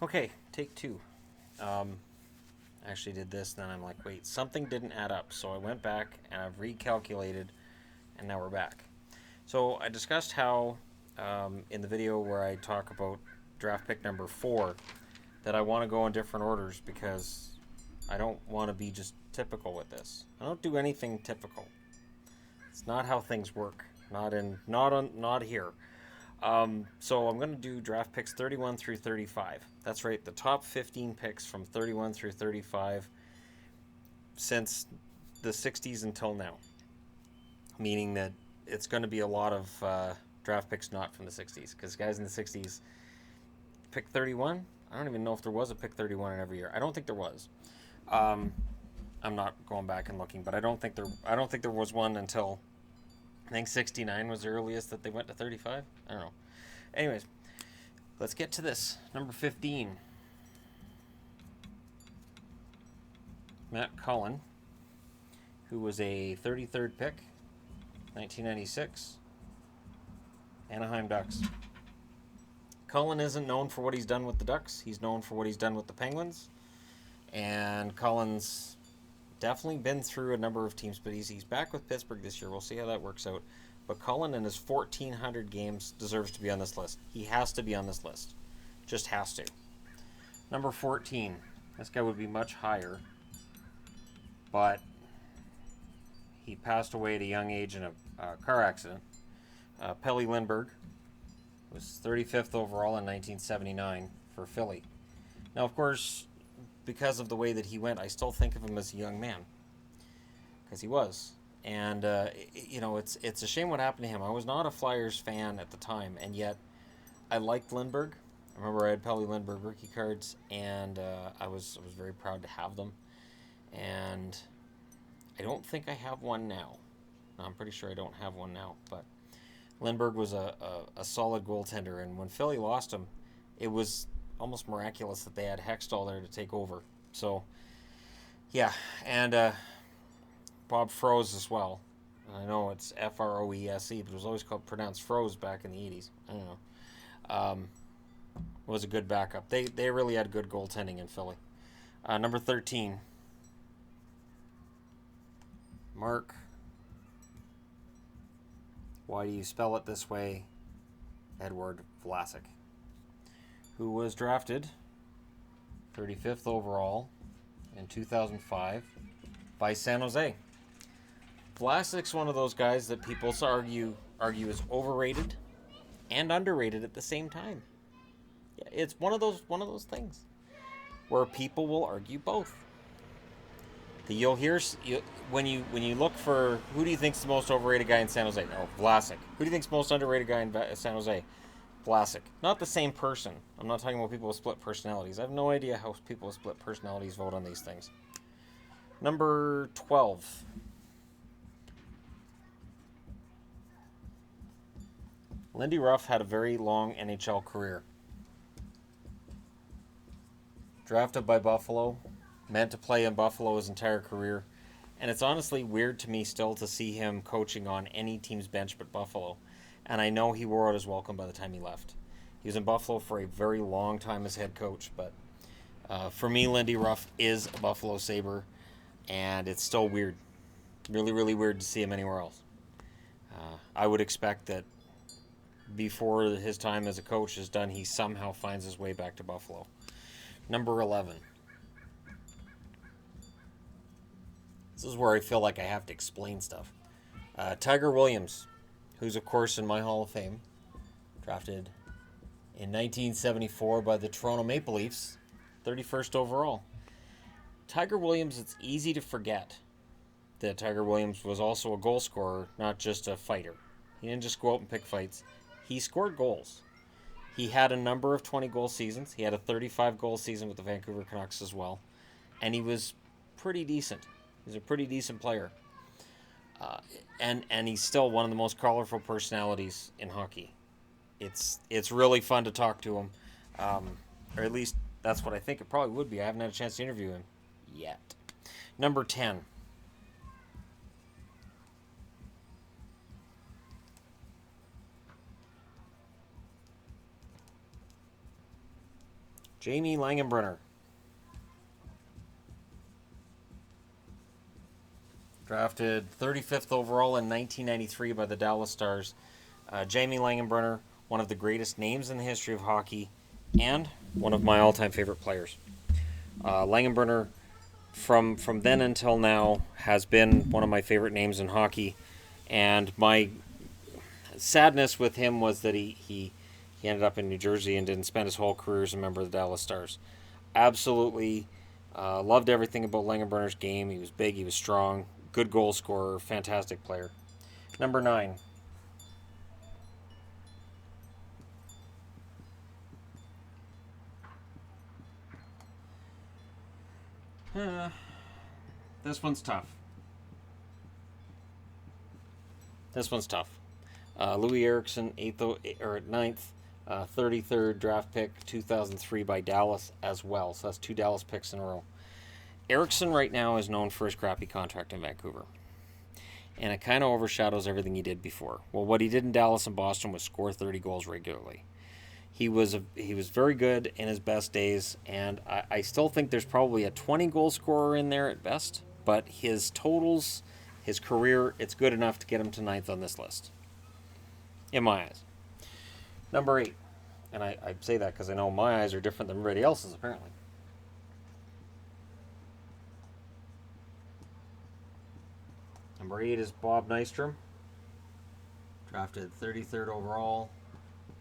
Okay, take two. I actually did this, then I'm like, wait, something didn't add up. So I went back and I've recalculated, and now we're back. So I discussed how in the video where I talk about draft pick number 4 that I want to go in different orders because I don't want to be just typical with this. I don't do anything typical. It's not how things work. Not here. So I'm going to do draft picks 31 through 35. That's right, the top 15 picks from 31 through 35 since the 60s until now. Meaning that it's going to be a lot of draft picks not from the 60s. Because guys in the 60s, pick 31, I don't even know if there was a pick 31 in every year. I don't think there was. I'm not going back and looking, but I don't think there was one until I think 69 was the earliest that they went to 35. I don't know. Anyways, let's get to this. Number 15. Matt Cullen, who was a 33rd pick, 1996, Anaheim Ducks. Cullen isn't known for what he's done with the Ducks. He's known for what he's done with the Penguins. And Cullen's definitely been through a number of teams, but he's back with Pittsburgh this year. We'll see how that works out. But Cullen in his 1,400 games deserves to be on this list. He has to be on this list. Just has to. Number 14. This guy would be much higher, but he passed away at a young age in a car accident. Pelle Lindbergh was 35th overall in 1979 for Philly. Now, of course, because of the way that he went, I still think of him as a young man, because he was. And it's a shame what happened to him. I was not a Flyers fan at the time, and yet I liked Lindbergh. I remember I had Pelle Lindbergh rookie cards, and I was very proud to have them. And I don't think I have one now. I'm pretty sure I don't have one now, but Lindbergh was a solid goaltender, and when Philly lost him, it was almost miraculous that they had Hextall there to take over. So, yeah, and Bob Froese as well. I know it's Froese, but it was always pronounced Froese back in the 80s. I don't know. Was a good backup. They really had good goaltending in Philly. Number 13, Mark. Why do you spell it this way? Edward Vlasic, who was drafted 35th overall in 2005 by San Jose. Vlasic's one of those guys that people argue is overrated and underrated at the same time. Yeah, it's one of those things where people will argue both. You'll hear when you look for who do you think's the most overrated guy in San Jose? No, Vlasic. Who do you think's the most underrated guy in San Jose? Vlasic. Not the same person. I'm not talking about people with split personalities. I have no idea how people with split personalities vote on these things. Number 12. Lindy Ruff had a very long NHL career. Drafted by Buffalo, meant to play in Buffalo his entire career, and it's honestly weird to me still to see him coaching on any team's bench but Buffalo, and I know he wore out his welcome by the time he left. He was in Buffalo for a very long time as head coach, but for me, Lindy Ruff is a Buffalo Sabre, and it's still weird. Really, really weird to see him anywhere else. I would expect that before his time as a coach is done, he somehow finds his way back to Buffalo. Number 11. This is where I feel like I have to explain stuff. Tiger Williams, who's of course in my Hall of Fame, drafted in 1974 by the Toronto Maple Leafs, 31st overall. Tiger Williams, it's easy to forget that Tiger Williams was also a goal scorer, not just a fighter. He didn't just go out and pick fights. He scored goals. He had a number of 20-goal seasons. He had a 35-goal season with the Vancouver Canucks as well. And he was pretty decent. He's a pretty decent player. And he's still one of the most colorful personalities in hockey. It's really fun to talk to him. Or at least that's what I think it probably would be. I haven't had a chance to interview him yet. Number 10. Jamie Langenbrunner. Drafted 35th overall in 1993 by the Dallas Stars. Jamie Langenbrunner, one of the greatest names in the history of hockey, and one of my all-time favorite players. Langenbrunner, from then until now, has been one of my favorite names in hockey, and my sadness with him was that he ended up in New Jersey and didn't spend his whole career as a member of the Dallas Stars. Absolutely loved everything about Langenbrunner's game. He was big, he was strong, good goal scorer, fantastic player. Number 9. This one's tough. Loui Eriksson, 9th, 33rd draft pick, 2003 by Dallas as well. So that's 2 Dallas picks in a row. Eriksson right now is known for his crappy contract in Vancouver. And it kind of overshadows everything he did before. Well, what he did in Dallas and Boston was score 30 goals regularly. He was very good in his best days, and I still think there's probably a 20 goal scorer in there at best, but his totals, his career, it's good enough to get him to 9th on this list, in my eyes. Number 8, and I say that because I know my eyes are different than everybody else's, apparently. Number 8 is Bob Nystrom, drafted 33rd overall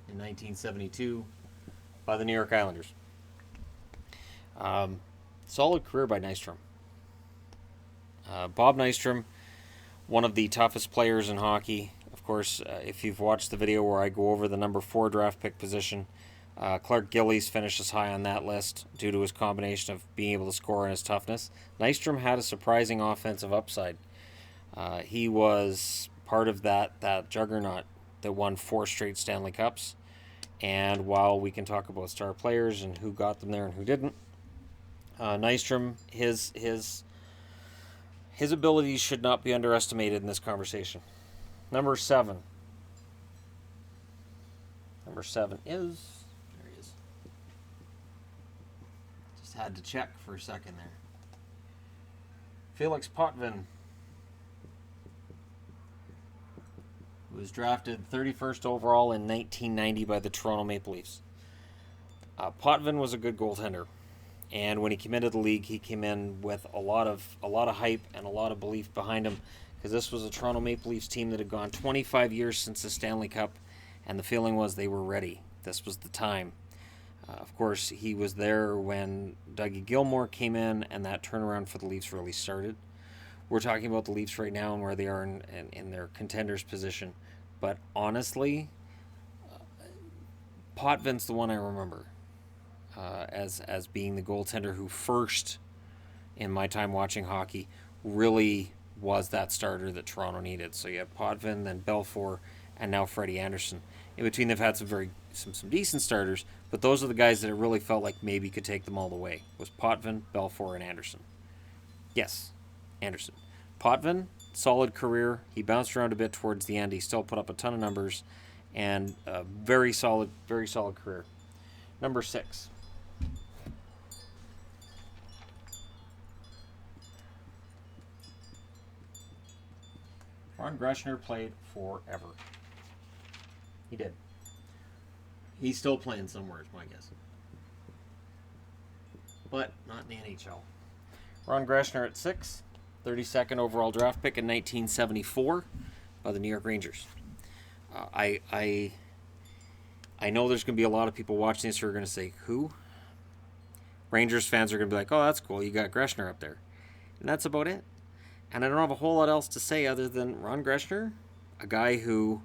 in 1972 by the New York Islanders. Solid career by Nystrom. Bob Nystrom, one of the toughest players in hockey. Of course, if you've watched the video where I go over the number 4 draft pick position, Clark Gillies finishes high on that list due to his combination of being able to score and his toughness. Nystrom had a surprising offensive upside. He was part of that juggernaut that won 4 straight Stanley Cups. And while we can talk about star players and who got them there and who didn't, Nystrom, his abilities should not be underestimated in this conversation. Number 7. Number 7 is... There he is. Just had to check for a second there. Felix Potvin, who was drafted 31st overall in 1990 by the Toronto Maple Leafs. Potvin was a good goaltender, and when he came into the league, he came in with a lot of hype and a lot of belief behind him, because this was a Toronto Maple Leafs team that had gone 25 years since the Stanley Cup, and the feeling was they were ready. This was the time. Of course, he was there when Dougie Gilmour came in, and that turnaround for the Leafs really started. We're talking about the Leafs right now and where they are in their contenders position. But honestly, Potvin's the one I remember as being the goaltender who first, in my time watching hockey, really was that starter that Toronto needed. So you have Potvin, then Belfour, and now Freddie Anderson. In between, they've had some decent starters, but those are the guys that it really felt like maybe could take them all the way. Was Potvin, Belfour, and Anderson. Yes, Anderson. Potvin, solid career. He bounced around a bit towards the end. He still put up a ton of numbers, and a very solid career. Number 6. Ron Greschner played forever. He did. He's still playing somewhere, is my guess. But not in the NHL. Ron Greschner at 6. 32nd overall draft pick in 1974 by the New York Rangers. I know there's going to be a lot of people watching this who are going to say, who? Rangers fans are going to be like, oh, that's cool, you got Greschner up there. And that's about it. And I don't have a whole lot else to say other than Ron Greschner, a guy who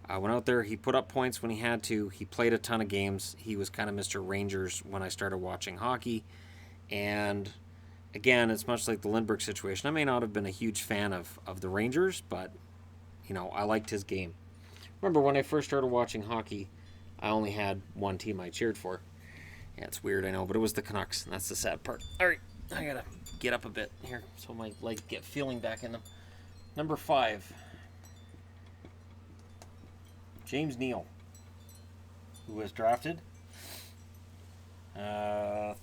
went out there, he put up points when he had to, he played a ton of games, he was kind of Mr. Rangers when I started watching hockey, and again, it's much like the Lindbergh situation. I may not have been a huge fan of the Rangers, but, I liked his game. Remember, when I first started watching hockey, I only had one team I cheered for. Yeah, it's weird, I know, but it was the Canucks, and that's the sad part. All right, I gotta get up a bit here so my legs get feeling back in them. Number 5, James Neal, who was drafted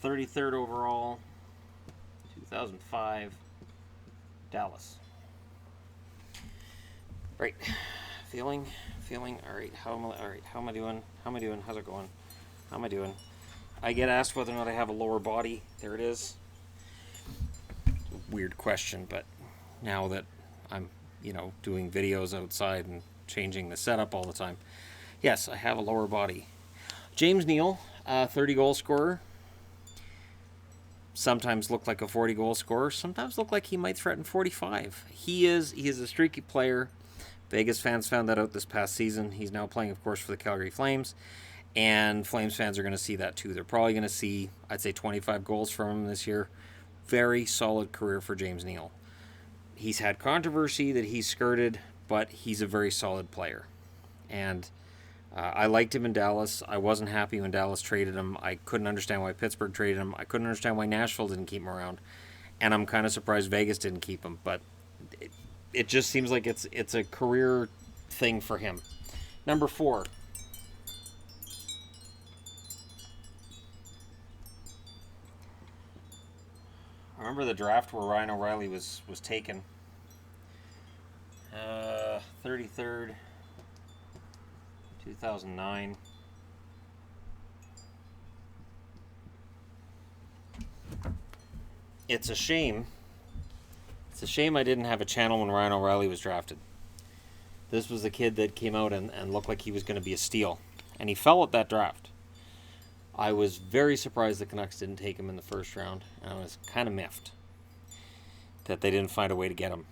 33rd overall, 2005, Dallas. Right. Feeling. All right. How am I doing? How's it going? How am I doing? I get asked whether or not I have a lower body. There it is. Weird question, but now that I'm, doing videos outside and changing the setup all the time, yes, I have a lower body. James Neal, 30 goal scorer. Sometimes look like a 40 goal scorer. Sometimes look like he might threaten 45. He is a streaky player. Vegas fans found that out this past season. He's now playing, of course, for the Calgary Flames. And Flames fans are going to see that too. They're probably going to see, I'd say, 25 goals from him this year. Very solid career for James Neal. He's had controversy that he's skirted, but he's a very solid player. And I liked him in Dallas. I wasn't happy when Dallas traded him. I couldn't understand why Pittsburgh traded him. I couldn't understand why Nashville didn't keep him around. And I'm kind of surprised Vegas didn't keep him. But it just seems like it's a career thing for him. Number 4. I remember the draft where Ryan O'Reilly was taken. 33rd, 2009. It's a shame. It's a shame I didn't have a channel when Ryan O'Reilly was drafted. This was the kid that came out and looked like he was going to be a steal. And he fell at that draft. I was very surprised the Canucks didn't take him in the first round. And I was kind of miffed that they didn't find a way to get him.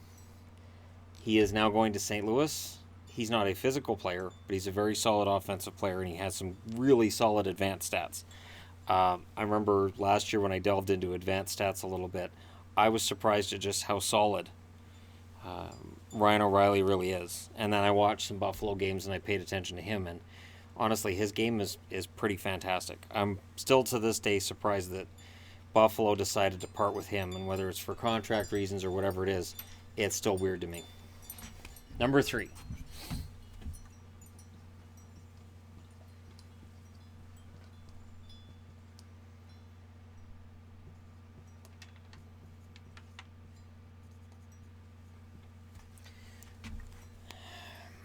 He is now going to St. Louis. He's not a physical player, but he's a very solid offensive player, and he has some really solid advanced stats. I remember last year when I delved into advanced stats a little bit, I was surprised at just how solid Ryan O'Reilly really is. And then I watched some Buffalo games and I paid attention to him, and honestly, his game is pretty fantastic. I'm still to this day surprised that Buffalo decided to part with him, and whether it's for contract reasons or whatever it is, it's still weird to me. Number 3.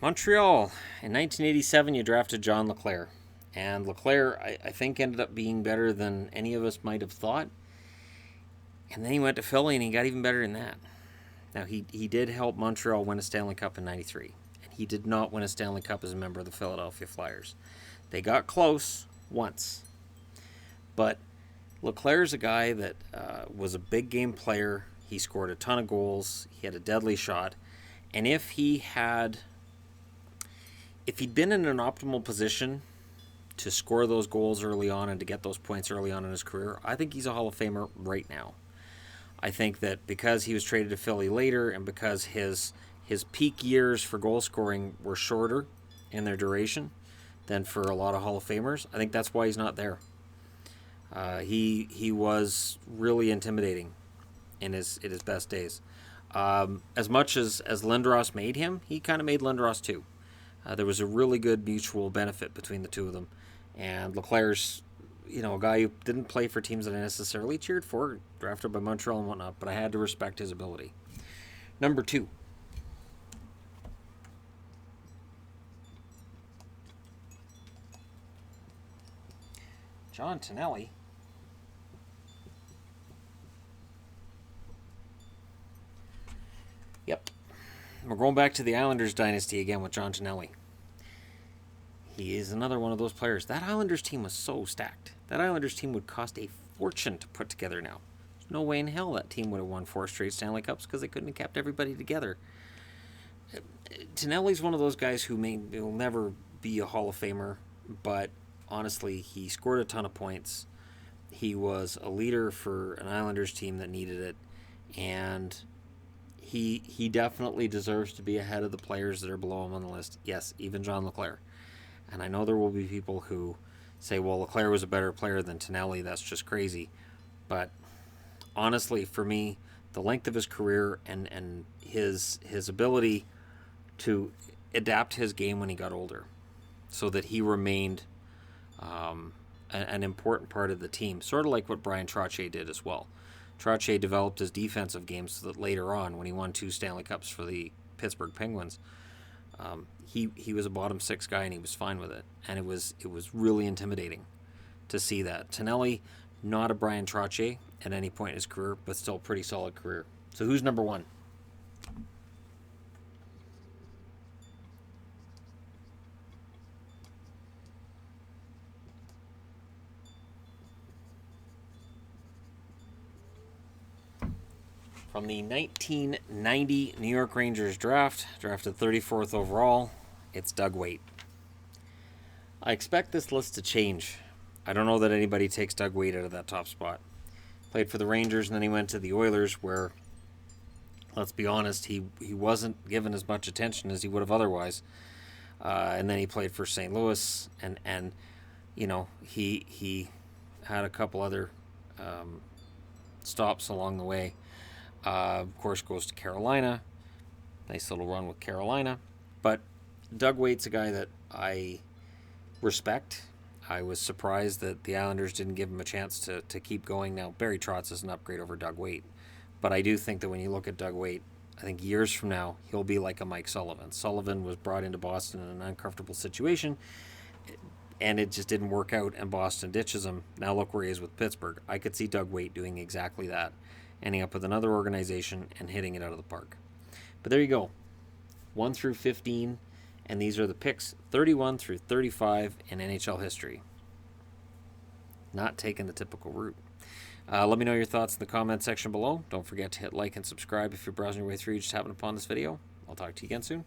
Montreal. In 1987, you drafted John LeClair. And LeClair, I think, ended up being better than any of us might have thought. And then he went to Philly, and he got even better than that. Now, he did help Montreal win a Stanley Cup in '93. And he did not win a Stanley Cup as a member of the Philadelphia Flyers. They got close once. But LeClair's a guy that was a big game player. He scored a ton of goals. He had a deadly shot. And if he'd been in an optimal position to score those goals early on and to get those points early on in his career, I think he's a Hall of Famer right now. I think that because he was traded to Philly later and because his peak years for goal scoring were shorter in their duration than for a lot of Hall of Famers, I think that's why he's not there. He was really intimidating in his best days. As much as Lindros made him, he kind of made Lindros too. There was a really good mutual benefit between the two of them. And LeClair's, a guy who didn't play for teams that I necessarily cheered for, drafted by Montreal and whatnot, but I had to respect his ability. Number 2. John Tonelli. Yep. We're going back to the Islanders dynasty again with John Tonelli. He is another one of those players. That Islanders team was so stacked. That Islanders team would cost a fortune to put together now. There's no way in hell that team would have won 4 straight Stanley Cups because they couldn't have kept everybody together. Tonelli's one of those guys who will never be a Hall of Famer, but honestly, he scored a ton of points. He was a leader for an Islanders team that needed it, and he definitely deserves to be ahead of the players that are below him on the list. Yes, even John LeClair. And I know there will be people who say, well, LeClair was a better player than Tonelli. That's just crazy. But honestly, for me, the length of his career and his ability to adapt his game when he got older so that he remained an important part of the team, sort of like what Brian Trottier did as well. Trottier developed his defensive games so that later on, when he won 2 Stanley Cups for the Pittsburgh Penguins, he was a bottom 6 guy and he was fine with it. And it was really intimidating to see that. Tonelli, not a Brian Trottier at any point in his career, but still a pretty solid career. So who's number 1? From the 1990 New York Rangers draft, drafted 34th overall, it's Doug Weight. I expect this list to change. I don't know that anybody takes Doug Weight out of that top spot. Played for the Rangers and then he went to the Oilers where, let's be honest, he wasn't given as much attention as he would have otherwise. And then he played for St. Louis and you know, he had a couple other stops along the way. Of course, goes to Carolina. Nice little run with Carolina. But Doug Weight's a guy that I respect. I was surprised that the Islanders didn't give him a chance to keep going. Now, Barry Trotz is an upgrade over Doug Weight. But I do think that when you look at Doug Weight, I think years from now, he'll be like a Mike Sullivan. Sullivan was brought into Boston in an uncomfortable situation, and it just didn't work out, and Boston ditches him. Now look where he is with Pittsburgh. I could see Doug Weight doing exactly that, ending up with another organization and hitting it out of the park. But there you go. 1 through 15, and these are the picks 31 through 35 in NHL history. Not taking the typical route. Let me know your thoughts in the comment section below. Don't forget to hit like and subscribe if you're browsing your way through just happened upon this video. I'll talk to you again soon.